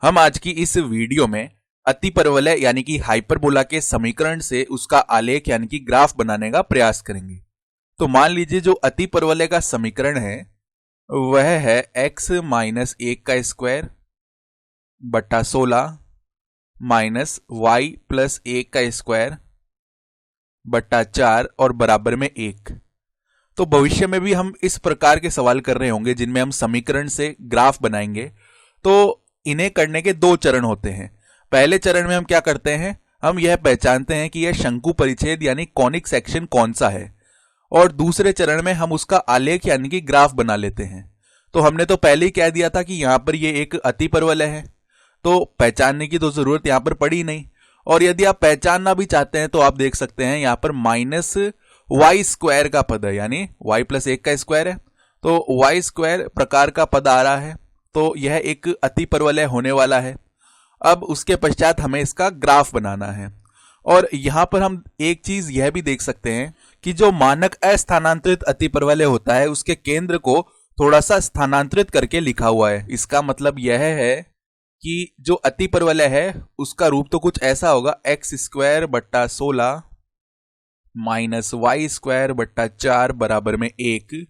हम आज की इस वीडियो में अतिपरवलय यानी कि हाइपरबोला के समीकरण से उसका आलेख यानी कि ग्राफ बनाने का प्रयास करेंगे। तो मान लीजिए जो अतिपरवलय का समीकरण है वह है x माइनस 1 का स्क्वायर बट्टा 16 माइनस वाई प्लस 1 का स्क्वायर बट्टा 4 और बराबर में 1। तो भविष्य में भी हम इस प्रकार के सवाल कर रहे होंगे जिनमें हम समीकरण से ग्राफ बनाएंगे। तो इन्हें करने के दो चरण होते हैं। पहले चरण में हम क्या करते हैं, हम यह पहचानते हैं कि यह शंकु परिच्छेद यानी कॉनिक सेक्शन कौन सा है, और दूसरे चरण में हम उसका आलेख यानी कि ग्राफ बना लेते हैं। तो हमने तो पहले ही कह दिया था कि यहां पर यह एक अतिपरवलय है, तो पहचानने की तो जरूरत यहां पर पड़ी नहीं। और यदि आप पहचानना भी चाहते हैं तो आप देख सकते हैं यहां पर माइनस वाई स्क्वायर का पद है, यानी वाई प्लस 1 का स्क्वायर है, तो वाई स्क्वायर प्रकार का पद आ रहा है, तो यह एक अतिपरवलय होने वाला है। अब उसके पश्चात हमें इसका ग्राफ बनाना है। और यहां पर हम एक चीज यह भी देख सकते हैं कि जो मानक अस्थानांतरित अतिपरवलय होता है उसके केंद्र को थोड़ा सा स्थानांतरित करके लिखा हुआ है। इसका मतलब यह है कि जो अतिपरवलय है उसका रूप तो कुछ ऐसा होगा, एक्स स्क्वायर बट्टा 16 माइनस वाई स्क्वायर बट्टा 4 बराबर में 1।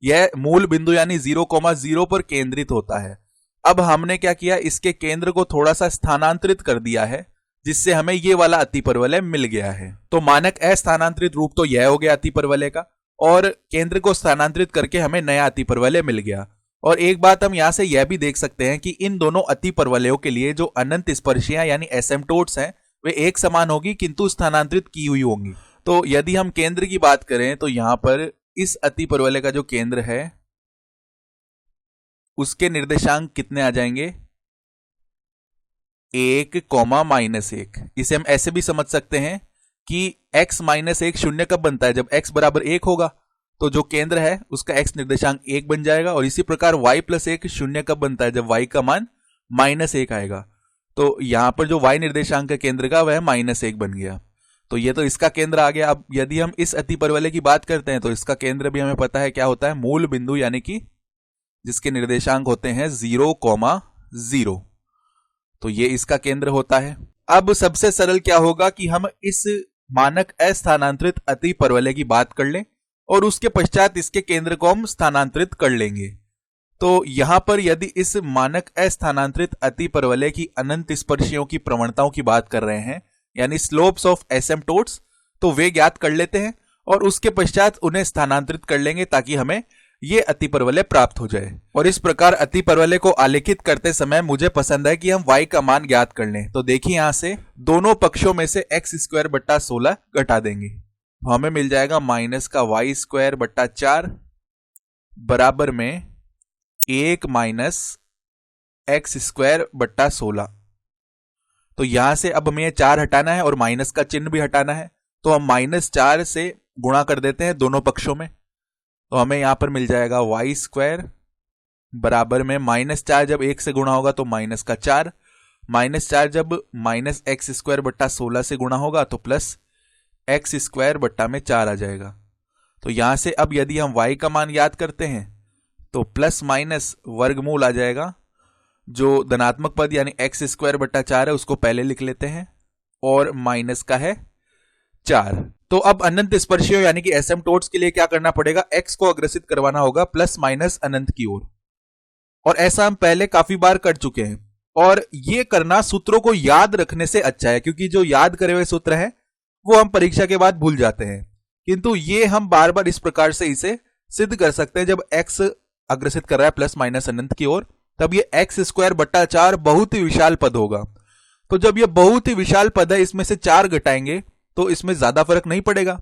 यह मूल बिंदु यानी 0,0 पर केंद्रित होता है। अब हमने क्या किया, इसके केंद्र को थोड़ा सा स्थानांतरित कर दिया है, जिससे हमें यह वाला अतिपरवलय मिल गया है। तो मानक अस्थानांतरित रूप तो यह हो गया अतिपरवलय का, और केंद्र को स्थानांतरित करके हमें नया अतिपरवलय मिल गया। और एक बात हम यहां से यह भी देख सकते हैं कि इन दोनों अतिपरवलयों के लिए जो अनंत स्पर्शियां यानी एसिम्पटोट्स हैं वे एक समान होगी, किंतु स्थानांतरित की हुई होंगी। तो यदि हम केंद्र की बात करें तो यहां पर इस अतिपरवलय का जो केंद्र है उसके निर्देशांक कितने आ जाएंगे, 1, -1। इसे हम ऐसे भी समझ सकते हैं कि x माइनस 1 शून्य कब बनता है, जब x बराबर 1 होगा, तो जो केंद्र है उसका x निर्देशांक 1 बन जाएगा। और इसी प्रकार y प्लस 1 शून्य कब बनता है, जब y का मान -1 आएगा। तो यहां पर जो y निर्देशांक का केंद्र का वह -1 बन गया। तो ये तो इसका केंद्र आ गया। अब यदि हम इस अतिपरवलय की बात करते हैं तो इसका केंद्र भी हमें पता है क्या होता है, मूल बिंदु यानी कि जिसके निर्देशांक होते हैं 0,0। तो ये इसका केंद्र होता है। अब सबसे सरल क्या होगा कि हम इस मानक अस्थानांतरित अतिपरवलय की बात कर लें और उसके पश्चात इसके केंद्र को हम स्थानांतरित कर लेंगे। तो यहां पर यदि इस मानक अस्थानांतरित अतिपरवलय की अनंत स्पर्शियों की प्रवणताओं की बात कर रहे हैं, यानी स्लोप्स ऑफ एसिम्पटोट्स, तो वे ज्ञात कर लेते हैं और उसके पश्चात उन्हें स्थानांतरित कर लेंगे ताकि हमें यह अतिपरवलय प्राप्त हो जाए। और इस प्रकार अतिपरवलय को आलेखित करते समय मुझे पसंद है कि हम y का मान ज्ञात कर लें। तो देखिए यहां से दोनों पक्षों में से एक्स स्क्वायर बट्टा 16 घटा देंगे, तो हमें मिल जाएगा माइनस का वाई स्क्वायर बट्टा 4 बराबर में 1 माइनस एक्स स्क्वायर बट्टा 16। तो यहां से अब हमें 4 हटाना है और माइनस का चिन्ह भी हटाना है, तो हम -4 से गुणा कर देते हैं दोनों पक्षों में। तो हमें यहां पर मिल जाएगा वाई स्क्वायर बराबर में -4 जब 1 से गुणा होगा तो माइनस का 4, -4 जब माइनस एक्स स्क्वायर बट्टा 16 से गुणा होगा तो प्लस एक्स स्क्वायर बट्टा में 4 आ जाएगा। तो यहां से अब यदि हम y का मान याद करते हैं तो प्लस माइनस वर्गमूल आ जाएगा। जो धनात्मक पद यानी एक्स स्क्वायर बट्टा 4 है उसको पहले लिख लेते हैं, और माइनस का है 4। तो अब अनंत स्पर्शियों यानी कि एसिम्पटोट्स के लिए क्या करना पड़ेगा, x को अग्रसित करवाना होगा प्लस माइनस अनंत की ओर। और ऐसा हम पहले काफी बार कर चुके हैं, और ये करना सूत्रों को याद रखने से अच्छा है, क्योंकि जो याद करे हुए सूत्र हैं वो हम परीक्षा के बाद भूल जाते हैं। किंतु ये हम बार बार इस प्रकार से इसे सिद्ध कर सकते हैं, जब x अग्रसित कर रहा है प्लस माइनस अनंत की ओर तब ये एक्स स्क्वायर बट्टा 4 बहुत ही विशाल पद होगा। तो जब ये बहुत ही विशाल पद है, इसमें से 4 घटाएंगे तो इसमें ज्यादा फर्क नहीं पड़ेगा।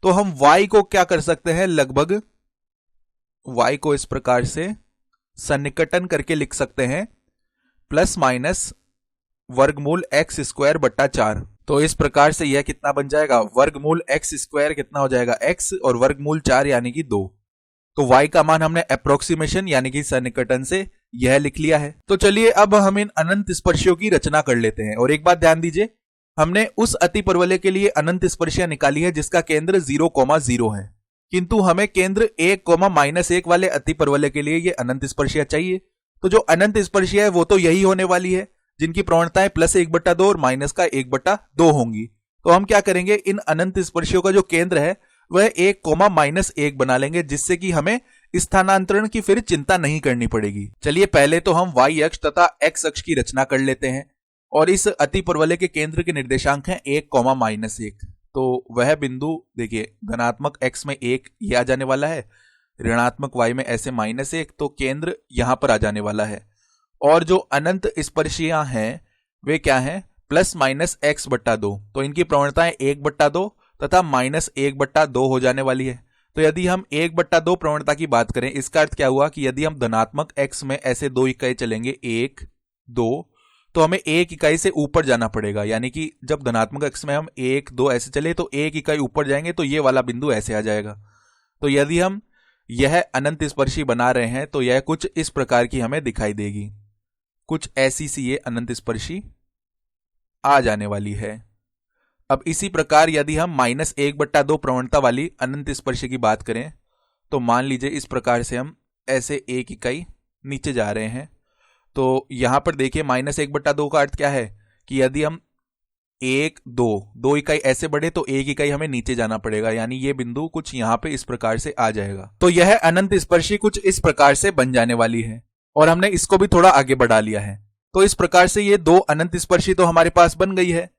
तो हम y को क्या कर सकते हैं, लगभग y को इस प्रकार से सन्निकटन करके लिख सकते हैं प्लस माइनस वर्गमूल एक्स स्क्वायर बट्टा 4। तो इस प्रकार से यह कितना बन जाएगा, वर्गमूल एक्स स्क्वायर कितना हो जाएगा x और वर्गमूल 4 यानी कि 2। तो y का मान हमने अप्रोक्सीमेशन यानी कि सन्निकटन से यह लिख लिया है। तो चलिए अब हम इन अनंत स्पर्शियों की रचना कर लेते हैं। और एक बात ध्यान दीजिए, हमने उस अतिपरवलय के लिए अनंत स्पर्शियां निकाली है जिसका केंद्र 0,0 है, किंतु हमें केंद्र 1, -1 वाले अतिपरवलय के लिए ये अनंत स्पर्शियां चाहिए। तो जो अनंत स्पर्शी है वो तो यही होने वाली है, जिनकी प्रवणताएं +1/2 और -1/2 होंगी। तो हम क्या करेंगे, इन अनंत स्पर्शियों का जो केंद्र है वह 1, -1 बना लेंगे, जिससे कि हमें स्थानांतरण की फिर चिंता नहीं करनी पड़ेगी। चलिए पहले तो हम y अक्ष तथा x अक्ष की रचना कर लेते हैं, और इस अति परवलय के केंद्र के निर्देशांक हैं 1, तो वह बिंदु देखिए, धनात्मक x में 1 ये आ जाने वाला है, ऋणात्मक y में ऐसे -1, तो केंद्र यहां पर आ जाने वाला है। और जो अनंत स्पर्शियां हैं वे क्या हैं, +-x/2, तो इनकी प्रवणताएं 1/2 तथा -1/2 हो जाने वाली है। तो यदि हम 1/2 प्रवणता की बात करें, इसका अर्थ क्या हुआ कि यदि हम धनात्मक x में ऐसे 2 इकाई चलेंगे 1, 2, तो हमें 1 इकाई से ऊपर जाना पड़ेगा, यानी कि जब धनात्मक x में हम 1, 2 ऐसे चले तो 1 इकाई ऊपर जाएंगे तो ये वाला बिंदु ऐसे आ जाएगा। तो यदि हम यह अनंत स्पर्शी बना रहे हैं तो यह कुछ इस प्रकार की हमें दिखाई देगी, कुछ ऐसी सी ये अनंत स्पर्शी आ जाने वाली है। अब इसी प्रकार यदि हम -1/2 प्रवणता वाली अनंत स्पर्शी की बात करें, तो मान लीजिए इस प्रकार से हम ऐसे 1 इकाई नीचे जा रहे हैं, तो यहां पर देखिए -1/2 का अर्थ क्या है कि यदि हम 1, 2 इकाई ऐसे बढ़े तो 1 इकाई हमें नीचे जाना पड़ेगा, यानी ये बिंदु कुछ यहां पे इस प्रकार से आ जाएगा। तो यह अनंत स्पर्शी कुछ इस प्रकार से बन जाने वाली है, और हमने इसको भी थोड़ा आगे बढ़ा लिया है। तो इस प्रकार से ये 2 अनंत स्पर्शी तो हमारे पास बन गई है।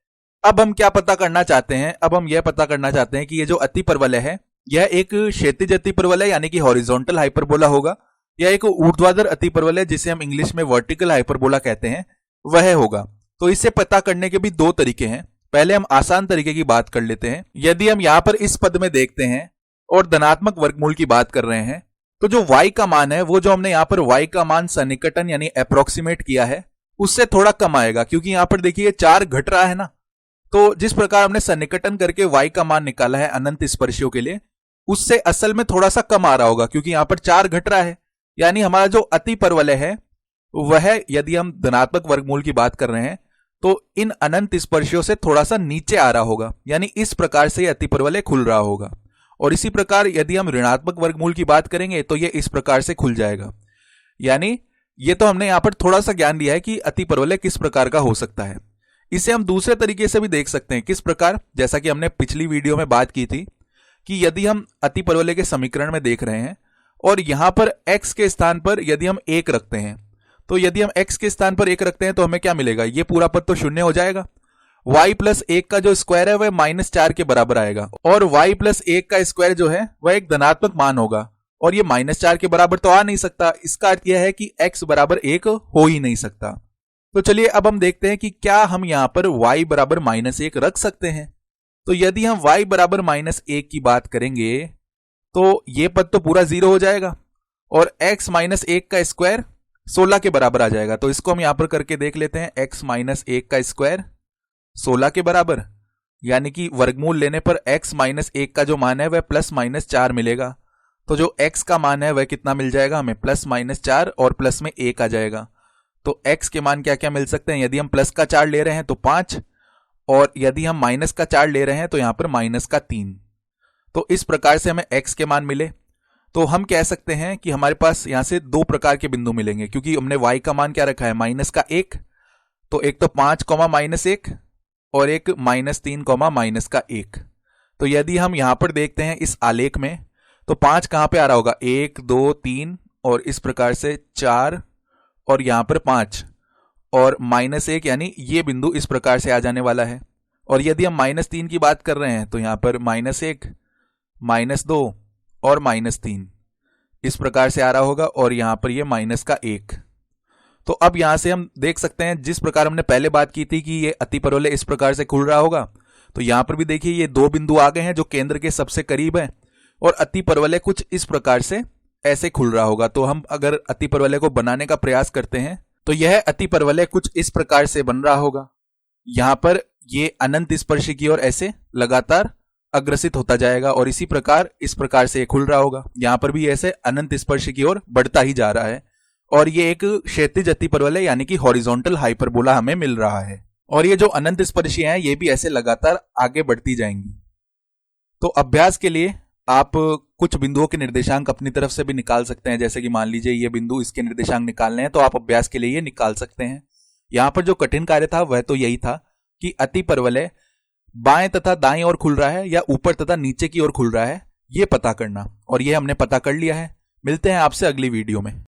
अब हम क्या पता करना चाहते हैं, अब हम यह पता करना चाहते हैं कि ये जो अति परवलय है यह एक क्षैतिज अति परवलय यानी कि हॉरिजॉन्टल हाइपरबोला होगा, या एक ऊर्ध्वाधर अति परवलय जिसे हम इंग्लिश में वर्टिकल हाइपरबोला कहते हैं वह होगा। तो इसे पता करने के भी 2 तरीके हैं। पहले हम आसान तरीके की बात कर लेते हैं। यदि हम यहां पर इस पद में देखते हैं और धनात्मक वर्गमूल की बात कर रहे हैं, तो जो y का मान है वो जो हमने यहां पर y का मान सन्निकटन यानी अप्रोक्सीमेट किया है उससे थोड़ा कम आएगा, क्योंकि यहां पर देखिए 4 घट रहा है ना। तो जिस प्रकार हमने सन्निकटन करके y का मान निकाला है अनंत स्पर्शियों के लिए, उससे असल में थोड़ा सा कम आ रहा होगा, क्योंकि यहां पर 4 घट रहा है। यानी हमारा जो अति परवलय है वह, यदि हम धनात्मक वर्गमूल की बात कर रहे हैं, तो इन अनंत स्पर्शियों से थोड़ा सा नीचे आ रहा होगा, यानी इस प्रकार से अति परवलय खुल रहा होगा। और इसी प्रकार यदि हम ऋणात्मक वर्गमूल की बात करेंगे तो ये इस प्रकार से खुल जाएगा। यानी ये तो हमने यहां पर थोड़ा सा ज्ञान दिया है कि अति परवलय किस प्रकार का हो सकता है। इसे हम दूसरे तरीके से भी देख सकते हैं। किस प्रकार, जैसा कि हमने पिछली वीडियो में बात की थी कि यदि हम अति परवलय के समीकरण में देख रहे हैं और यहां पर x के स्थान पर यदि हम 1 रखते हैं, तो यदि हम x के स्थान पर 1 रखते हैं तो हमें क्या मिलेगा, ये पूरा पद तो शून्य हो जाएगा। y + 1 का जो स्क्वायर है वह -4 के बराबर आएगा, और y + 1 का स्क्वायर जो है वह एक धनात्मक मान होगा, और ये -4 के बराबर तो आ नहीं सकता। इसका अर्थ यह है कि x = 1 हो ही नहीं सकता। तो चलिए अब हम देखते हैं कि क्या हम यहां पर y = -1 रख सकते हैं। तो यदि हम y = -1 की बात करेंगे तो ये पद तो पूरा 0 हो जाएगा, और x - 1 का स्क्वायर 16 के बराबर आ जाएगा। तो इसको हम यहां पर करके देख लेते हैं। x - 1 का स्क्वायर 16 के बराबर, यानी कि वर्गमूल लेने पर x - 1 का जो मान है वह +-4 मिलेगा। तो जो x का मान है वह कितना मिल जाएगा हमें, +-4 और प्लस में 1 आ जाएगा। तो x के मान क्या क्या मिल सकते हैं, यदि हम प्लस का 4 ले रहे हैं तो 5, और यदि हम माइनस का 4 ले रहे हैं तो यहां पर -3। तो इस प्रकार से हमें x के मान मिले। तो हम कह सकते हैं कि हमारे पास यहां से 2 प्रकार के बिंदु मिलेंगे, क्योंकि हमने y का मान क्या रखा है, -1। तो एक तो 5, -1 और एक -3, -1। तो यदि हम यहां पर देखते हैं इस आलेख में, तो 5 कहां पे आ रहा होगा, 1, 2, 3 और इस प्रकार से 4 और यहां पर 5, और -1 यानी ये बिंदु इस प्रकार से आ जाने वाला है। और यदि हम -3 की बात कर रहे हैं तो यहां पर -1, -2 और -3 इस प्रकार से आ रहा होगा, और यहां पर ये -1। तो अब यहां से हम देख सकते हैं, जिस प्रकार हमने पहले बात की थी कि ये अति परवलय इस प्रकार से खुल रहा होगा, तो यहां पर भी देखिए ये 2 बिंदु आ गए हैं जो केंद्र के सबसे करीब है, और अति परवलय कुछ इस प्रकार से ऐसे खुल रहा होगा। तो हम अगर अति परवलय को बनाने का प्रयास करते हैं तो यह अति परवलय कुछ इस प्रकार से बन रहा होगा। यहां पर ये अनंत स्पर्शी की ओर ऐसे लगातार अग्रसित होता जाएगा, और इसी प्रकार इस प्रकार से खुल रहा होगा। यहां पर भी ऐसे अनंत स्पर्शी की ओर बढ़ता ही जा रहा है, और ये एक क्षैतिज अति परवलय यानी कि हॉरिजॉन्टल हाइपरबोला हमें मिल रहा है। और ये जो अनंत स्पर्शियां हैं ये भी ऐसे लगातार आगे बढ़ती जाएंगी। तो अभ्यास के लिए आप कुछ बिंदुओं के निर्देशांक अपनी तरफ से भी निकाल सकते हैं। जैसे कि मान लीजिए ये बिंदु, इसके निर्देशांक निकालने हैं तो आप अभ्यास के लिए ये निकाल सकते हैं। यहां पर जो कठिन कार्य था वह तो यही था कि अति परवलय बाएं तथा दाएं ओर खुल रहा है या ऊपर तथा नीचे की ओर खुल रहा है, ये पता करना, और ये हमने पता कर लिया है। मिलते हैं आपसे अगली वीडियो में।